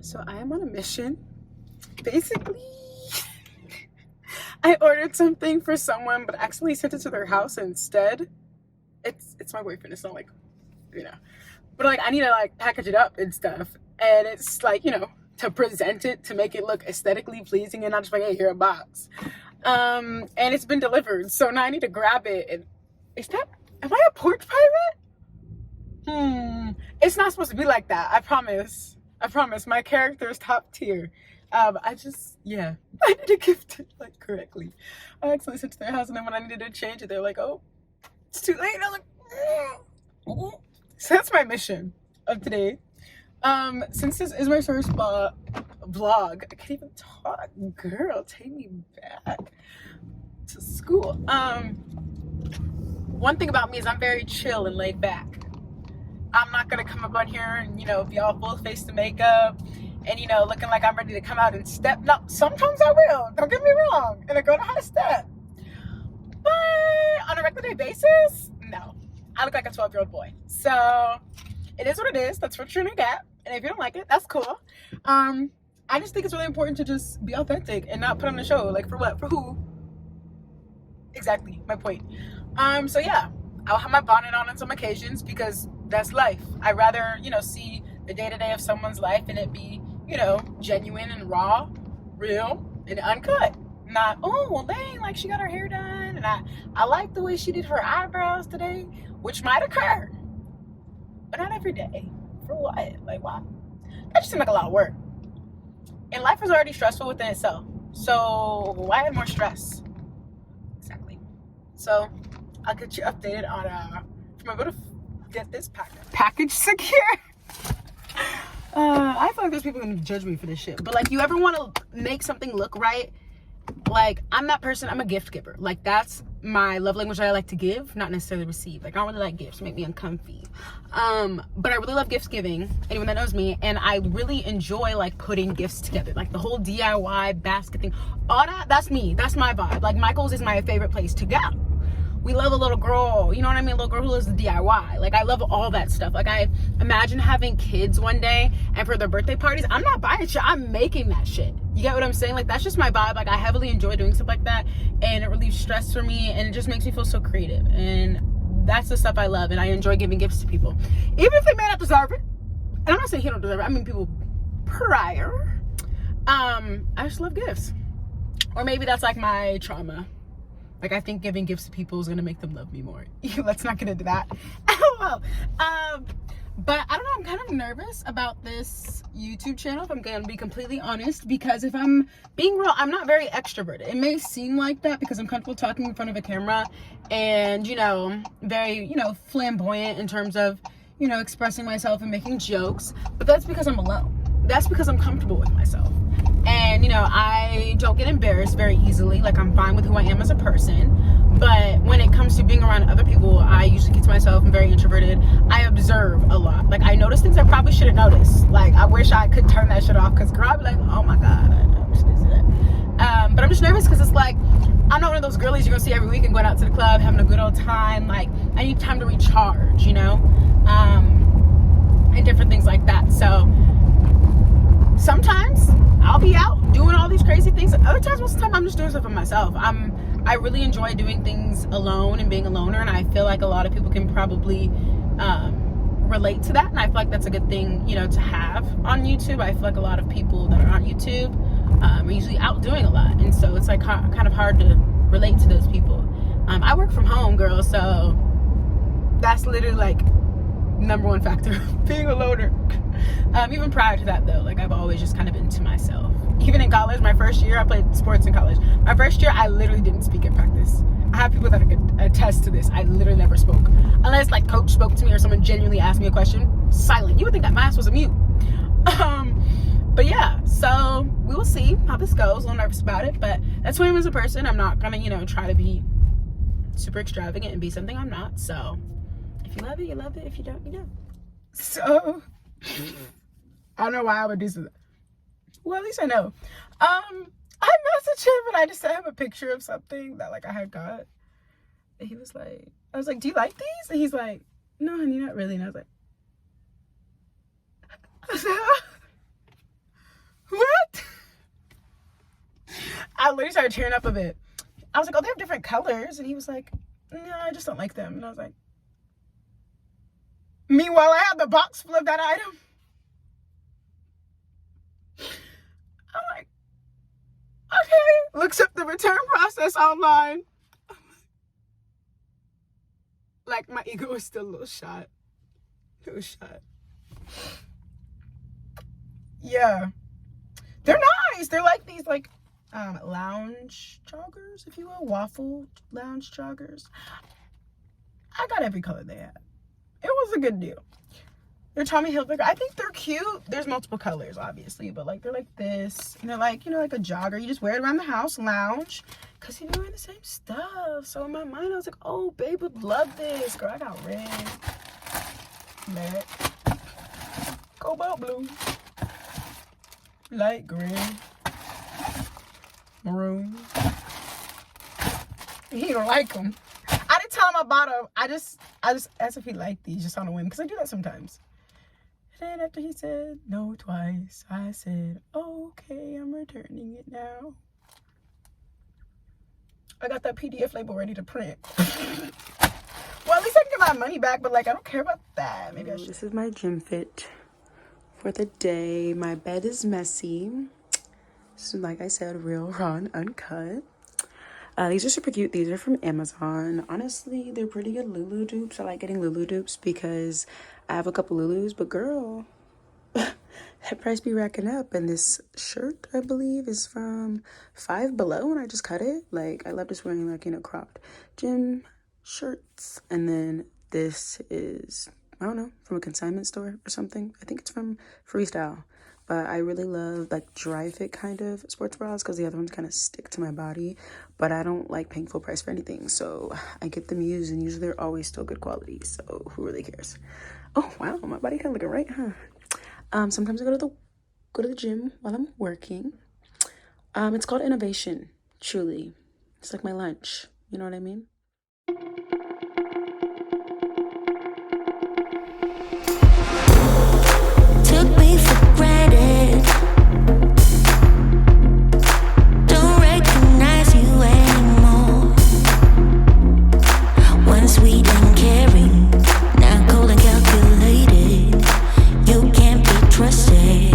So I am on a mission. Basically, I ordered something for someone, but accidentally sent it to their house instead. It's my boyfriend. It's not like, you know, but like I need to like package it up and stuff, and it's like to present it to make it look aesthetically pleasing and not just like, hey, here a box. And it's been delivered, so now I need to grab it. And am I a porch pirate? It's not supposed to be like that. I promise. My character is top tier. I need to gift it like correctly. I accidentally sent it to their house, and then when I needed to change it, they're like, "Oh, it's too late." And I was like, so that's my mission of today. Since this is my first vlog, I can't even talk. Girl, take me back to school. One thing about me is I'm very chill and laid back. I'm not gonna come up on here and be all full face to makeup and looking like I'm ready to come out and step. No, sometimes I will. Don't get me wrong, and I go to how to step. But on a regular day basis, no. I look like a 12-year-old boy. So it is what it is. That's what you're gonna get. And if you don't like it, that's cool. I just think it's really important to just be authentic and not put on a show. Like for what? For who? Exactly, my point. So yeah, I'll have my bonnet on some occasions because that's life. I'd rather, see the day-to-day of someone's life and it be, genuine and raw, real, and uncut. Not, oh, well, dang, like she got her hair done and I like the way she did her eyebrows today, which might occur, but not every day. For what? Like, why? That just seemed like a lot of work. And life is already stressful within itself. So why add more stress? Exactly. So I'll get you updated on if I'm able to get this package secure. I feel like there's people gonna judge me for this shit. But like, you ever want to make something look right? Like, I'm that person. I'm a gift giver. Like, that's my love language that I like to give, not necessarily receive. Like, I don't really like gifts. Make me uncomfy. But I really love gift giving. Anyone that knows me, and I really enjoy like putting gifts together, like the whole DIY basket thing. All that's me. That's my vibe. Like, Michael's is my favorite place to go. We love a little girl, you know what I mean? A little girl who loves the DIY. Like, I love all that stuff. Like, I imagine having kids one day, and for their birthday parties, I'm not buying shit, I'm making that shit. You get what I'm saying? Like, that's just my vibe. Like, I heavily enjoy doing stuff like that, and it relieves stress for me, and it just makes me feel so creative. And that's the stuff I love, and I enjoy giving gifts to people. Even if they may not deserve it. And I'm not saying he don't deserve it. I mean, people prior. I just love gifts. Or maybe that's like my trauma. Like, I think giving gifts to people is going to make them love me more. Let's not get into that. Well, but I don't know. I'm kind of nervous about this YouTube channel, if I'm going to be completely honest. Because if I'm being real, I'm not very extroverted. It may seem like that because I'm comfortable talking in front of a camera. And, very, flamboyant in terms of, expressing myself and making jokes. But that's because I'm alone. That's because I'm comfortable with myself. And, I don't get embarrassed very easily. Like, I'm fine with who I am as a person. But when it comes to being around other people, I usually keep to myself. I'm very introverted. I observe a lot. Like, I notice things I probably shouldn't notice. Like, I wish I could turn that shit off. Because, girl, I'd be like, oh, my God, I wish I see that. But I'm just nervous because it's like, I'm not one of those girlies you're going to see every week and going out to the club, having a good old time. Like, I need time to recharge, and different things like that. So sometimes I'll be out doing all these crazy things. Other times, most of the time, I'm just doing stuff for myself. I really enjoy doing things alone and being a loner, and I feel like a lot of people can probably relate to that, and I feel like that's a good thing, to have on YouTube. I feel like a lot of people that are on YouTube are usually out doing a lot, and so it's like kind of hard to relate to those people. I work from home, girl, so that's literally like number one factor, being a loner. Even prior to that though, like, I've always just kind of been to myself. Even in college, my first year, I played sports in college. My first year, I literally didn't speak at practice. I have people that can attest to this. I literally never spoke. Unless like coach spoke to me or someone genuinely asked me a question, silent. You would think that my ass was a mute. But yeah, so we will see how this goes. A little nervous about it, but that's who I am as a person. I'm not gonna, try to be super extravagant and be something I'm not. So if you love it, you love it. If you don't, you don't. So I don't know why I would do something. Well, at least I know. I messaged him and I just sent him a picture of something that like I had got. And he was like, I was like, do you like these? And he's like, no, honey, not really. And I was like, lady started tearing up a bit. I was like, oh, they have different colors. And he was like, no, I just don't like them. And I was like, meanwhile, I had the box full of that item. I'm like, okay. Looks up the return process online. Like, my ego was still a little shot. It was shot. Yeah. They're nice. They're like these, like, lounge joggers, if you will. Waffle lounge joggers. I got every color they had. It was a good deal. They're Tommy Hilfiger. I think they're cute. There's multiple colors, obviously, but like they're like this. And they're like, you know, like a jogger. You just wear it around the house, lounge, because you're wearing the same stuff. So in my mind, I was like, oh, babe would love this. Girl, I got red, black, cobalt blue, light green, maroon. He don't like them. I didn't tell him I bought them. I just asked if he liked these just on a whim, because I do that sometimes. And then after he said no twice, I said, okay, I'm returning it now. I got that PDF label ready to print. Well, at least I can get my money back, but like, I don't care about that. Maybe I should. This is my gym fit for the day. My bed is messy. So like I said, real, raw, and uncut. These are super cute. These are from Amazon. Honestly, they're pretty good Lulu dupes. I like getting Lulu dupes because I have a couple Lulus, but girl, that price be racking up. And this shirt, I believe, is from Five Below, and I just cut it. Like, I love just wearing, like, you know, cropped gym shirts. And then this is, I don't know, from a consignment store or something. I think it's from Freestyle. But I really love, like, dry fit kind of sports bras because the other ones kind of stick to my body. But I don't like paying full price for anything. So I get them used, and usually they're always still good quality. So who really cares? Oh, wow, my body kind of looking right, huh? Sometimes I go to the gym while I'm working. It's called Innovation, truly. It's like my lunch. You know what I mean? Took me for granted. Don't recognize you anymore. Once sweet and caring, now cold and calculated. You can't be trusted.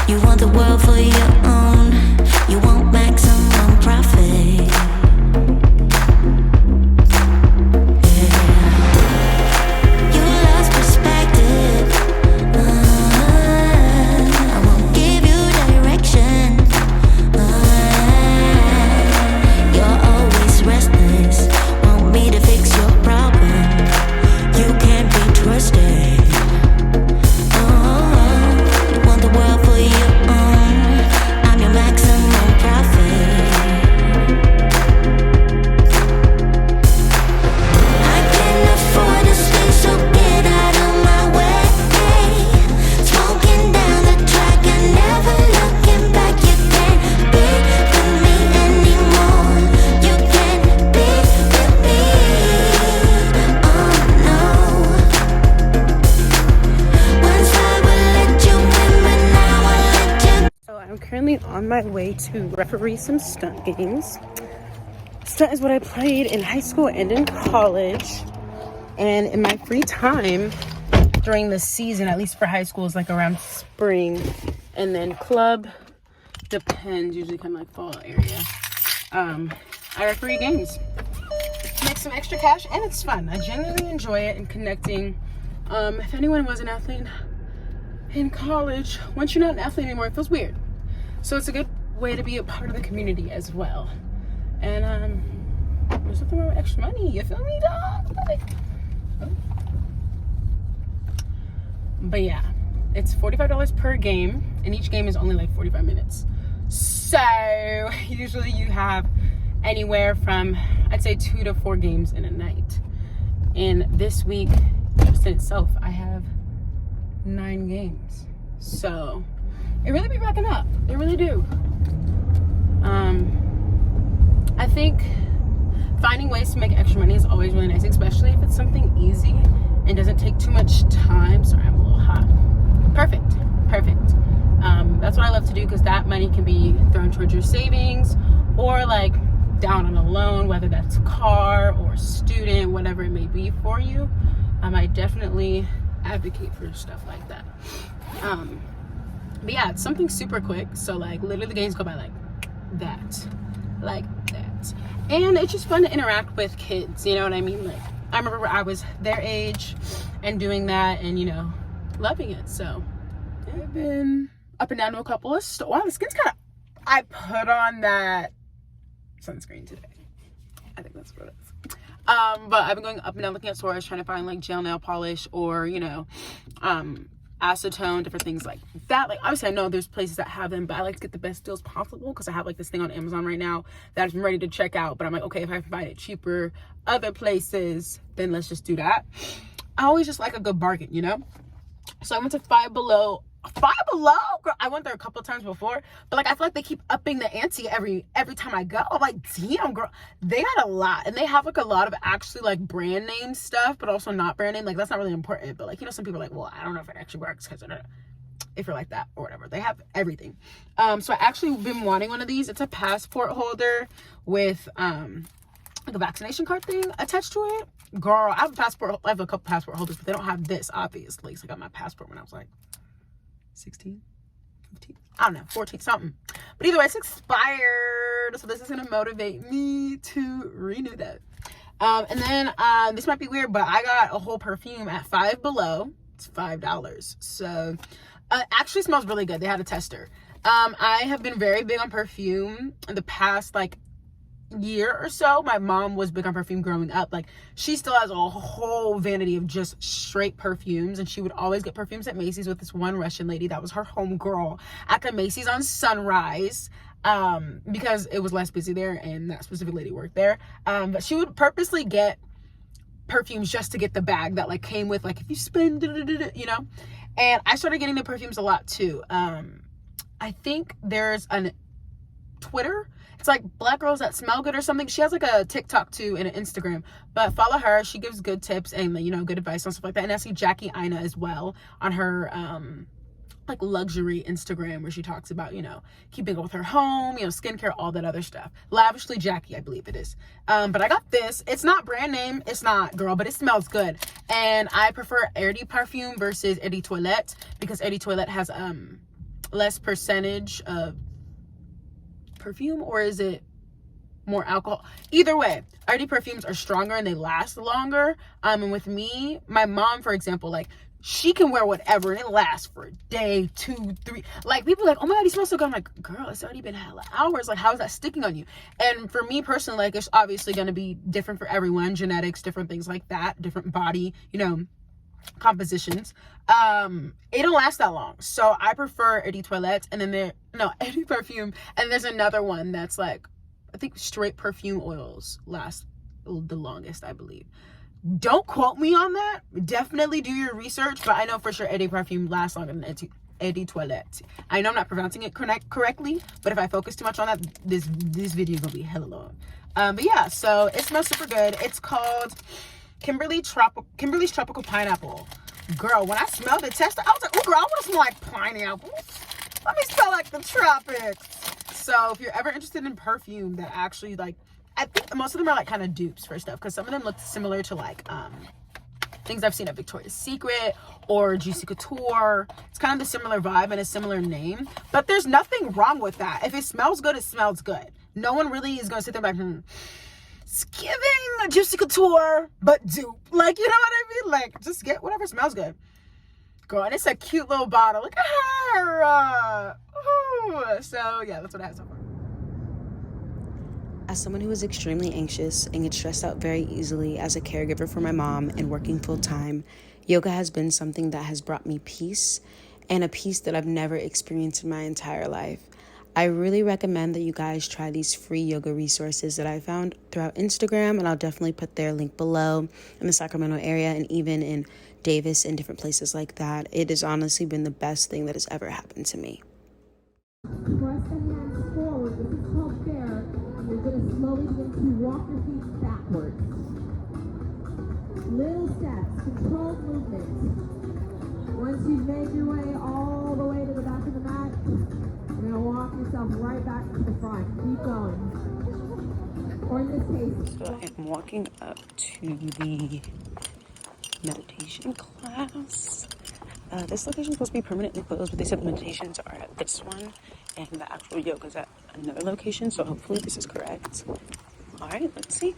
You want the world for your own. You want maximum profit. On my way to referee some stunt games. Stunt is what I played in high school and in college, and in my free time during the season, at least for high school, is like around spring, and then club depends, usually kind of like fall area. I referee games, make some extra cash, and it's fun. I genuinely enjoy it and connecting. If anyone was an athlete in college, once you're not an athlete anymore, it feels weird. So it's a good way to be a part of the community as well. And there's nothing wrong with extra money, you feel me, dog? Like, oh. But yeah, it's $45 per game, and each game is only like 45 minutes. So usually you have anywhere from, I'd say, 2 to 4 games in a night. And this week, just in itself, I have 9 games. So it really be racking up. They really do. I think finding ways to make extra money is always really nice, especially if it's something easy and doesn't take too much time. Sorry, I'm a little hot. Perfect. That's what I love to do, because that money can be thrown towards your savings, or like down on a loan, whether that's car or student, whatever it may be for you. I definitely advocate for stuff like that. But yeah, it's something super quick, so like literally the games go by like that, and it's just fun to interact with kids, you know what I mean? Like, I remember I was their age and doing that, and you know, loving it. So I've been up and down to a couple of stores. Wow, the skin's kind of, I put on that sunscreen today, I think that's what it is. But I've been going up and down looking at stores, trying to find like gel nail polish, or you know, acetone, different things like that. Like, obviously I know there's places that have them, but I like to get the best deals possible, because I have like this thing on Amazon right now that I'm ready to check out, but I'm like, okay, if I can find it cheaper other places, then let's just do that. I always just like a good bargain, you know? So I went to Five Below. Girl, I went there a couple of times before, but like I feel like they keep upping the ante every time I go. I'm like, damn, girl, they got a lot, and they have like a lot of actually like brand name stuff, but also not brand name. Like, that's not really important, but like, you know, some people are like, well, I don't know if it actually works, because if you're like that or whatever, they have everything. So I actually been wanting one of these. It's a passport holder with like a vaccination card thing attached to it. Girl, I have a couple passport holders, but they don't have this, obviously. So I got my passport when I was like 16, 15, I don't know, 14, something. But either way, it's expired, so this is gonna motivate me to renew that. And then this might be weird, but I got a whole perfume at Five Below. It's $5. So actually smells really good. They had a tester. I have been very big on perfume in the past like year or so. My mom was big on perfume growing up. Like, she still has a whole vanity of just straight perfumes, and she would always get perfumes at Macy's with this one Russian lady that was her home girl at the Macy's on Sunrise, because it was less busy there and that specific lady worked there. But she would purposely get perfumes just to get the bag that like came with, like, if you spend you know. And I started getting the perfumes a lot too. I think there's an Twitter, it's like Black Girls That Smell Good or something. She has like a TikTok too and an Instagram, but follow her. She gives good tips and, you know, good advice and stuff like that. And I see Jackie Ina as well on her like luxury Instagram, where she talks about, you know, keeping up with her home, you know, skincare, all that other stuff. Lavishly Jackie, I believe it is. But I got this. It's not brand name, it's not, girl, but it smells good. And I prefer Eau de Parfum versus Eau de Toilette, because Eau de Toilette has less percentage of perfume, or is it more alcohol? Either way, Eau de perfumes are stronger and they last longer. And with me, my mom, for example, like, she can wear whatever and it lasts for a day, 2, 3. Like, people are like, oh my god, he smells so good. I'm like, girl, it's already been hella hours. Like, how is that sticking on you? And for me personally, like, it's obviously going to be different for everyone. Genetics, different things like that, different body, you know, compositions. It don't last that long. So I prefer Eau de Toilette, and then Eau de Perfume. And there's another one that's like, I think straight perfume oils last the longest, I believe. Don't quote me on that. Definitely do your research, but I know for sure Eau de Parfum lasts longer than Eau de Toilette. I know I'm not pronouncing it correctly, but if I focus too much on that, this video is gonna be hella long. But yeah, so it smells super good. It's called Kimberly's Tropical Pineapple. Girl, when I smelled the tester, I was like, oh girl, I want to smell like pineapple. Let me smell like the tropics. So if you're ever interested in perfume that actually, like, I think most of them are like kind of dupes for stuff, because some of them look similar to like things I've seen at Victoria's Secret or Juicy Couture. It's kind of the similar vibe and a similar name, but there's nothing wrong with that. If it smells good, it smells good. No one really is gonna sit there like, it's giving Juicy Couture but dupe. Like, you know what I mean? Like, just get whatever smells good, girl. And it's a cute little bottle. Look at her. Ooh. So yeah, that's what I have so far. As someone who is extremely anxious and gets stressed out very easily as a caregiver for my mom and working full-time, yoga has been something that has brought me peace, and a peace that I've never experienced in my entire life. I really recommend that you guys try these free yoga resources that I found throughout Instagram, and I'll definitely put their link below in the Sacramento area and even in Davis and different places like that. It has honestly been the best thing that has ever happened to me. Press the hands forward. This is called fair. You're going to slowly begin to walk your feet backwards. Little steps, controlled movement. Once you've made your way all the way to the back of the mat, yourself right back to the front. Keep going. Or in this case, So I'm walking up to the meditation class. This location is supposed to be permanently closed, but they said the meditations are at this one and the actual yoga is at another location, so hopefully this is correct. All right, let's see.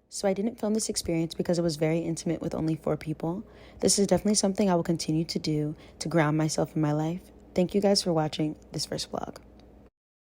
So I didn't film this experience because it was very intimate with only 4 people. This is definitely something I will continue to do to ground myself in my life. Thank you guys for watching this first vlog.